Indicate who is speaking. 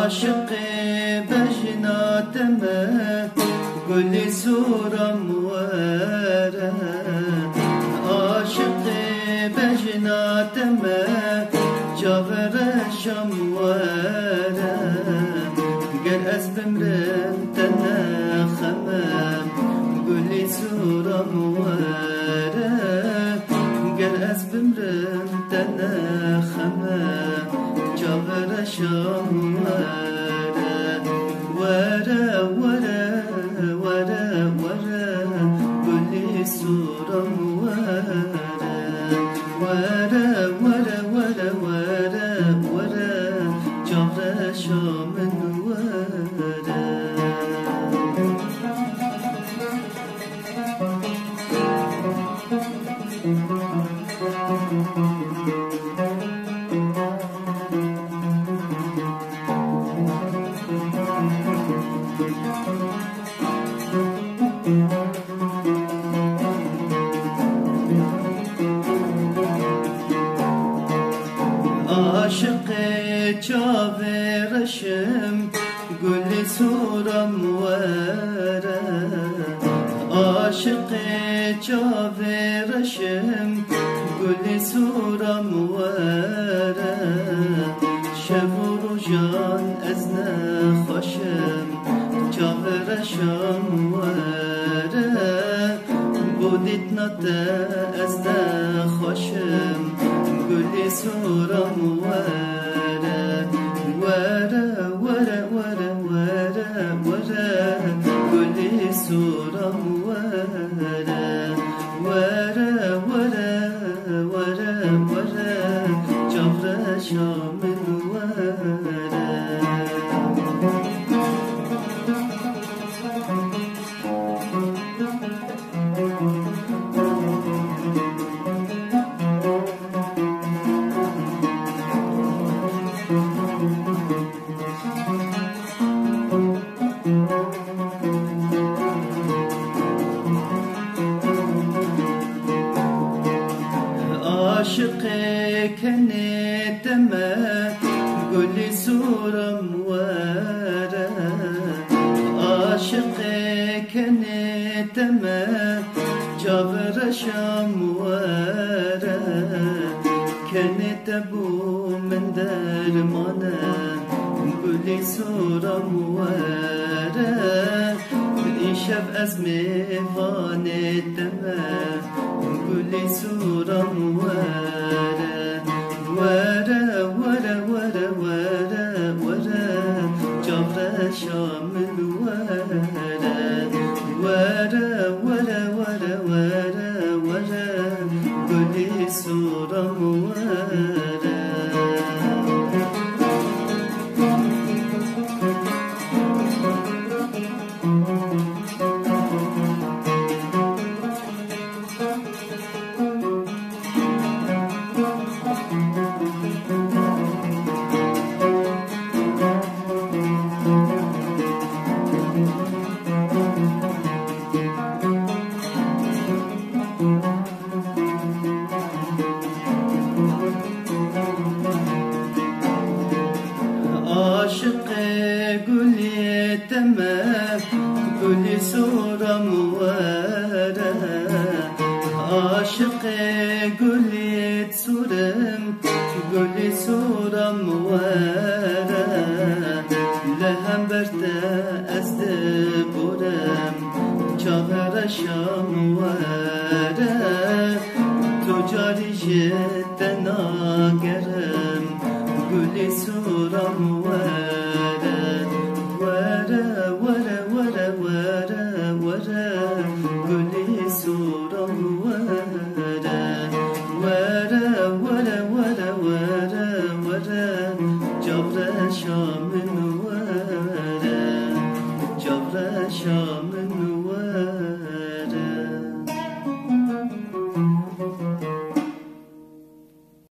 Speaker 1: عاشق بجناتمه گلی سورم وره عاشق بجناتمه جاورشم وره گر از بمرم تنخمم گلی سورم وره گر از بمرم تنخمم جاورشم وره وره وره وره گلی سورم وره وره وره وره وره وره جاورشم وره عاشق چاورشم گلی سورم وره عاشق چاورشم گلی سورم وره شب و روزان از نخوشم چاورشم وره بودیت ناته از نخوشم گلی سورم وره وره وره وره وره وره گلی سورم وره وره وره وره وره جاورشم وره عاشق کنیتمه گلی سورم وره عاشق کنیتمه جاورشم وره کنیت بو من درمانه گلی سورم وره این شب از میوانیتمه گلی سورم وره وره وره وره وره وره جاورشم وره وره وره وره وره وره گلی سورم وره عاشق گلیتمه گلی سورم وره عاشق گلیت سورم گلی سورم وره لهم برده از دبورم چاورشم وره تو جاری جد ناگرم گلی سورم وره وره وره وره وره وره گلی سورم وره وره وره وره وره وره جاورشم وره جاورشم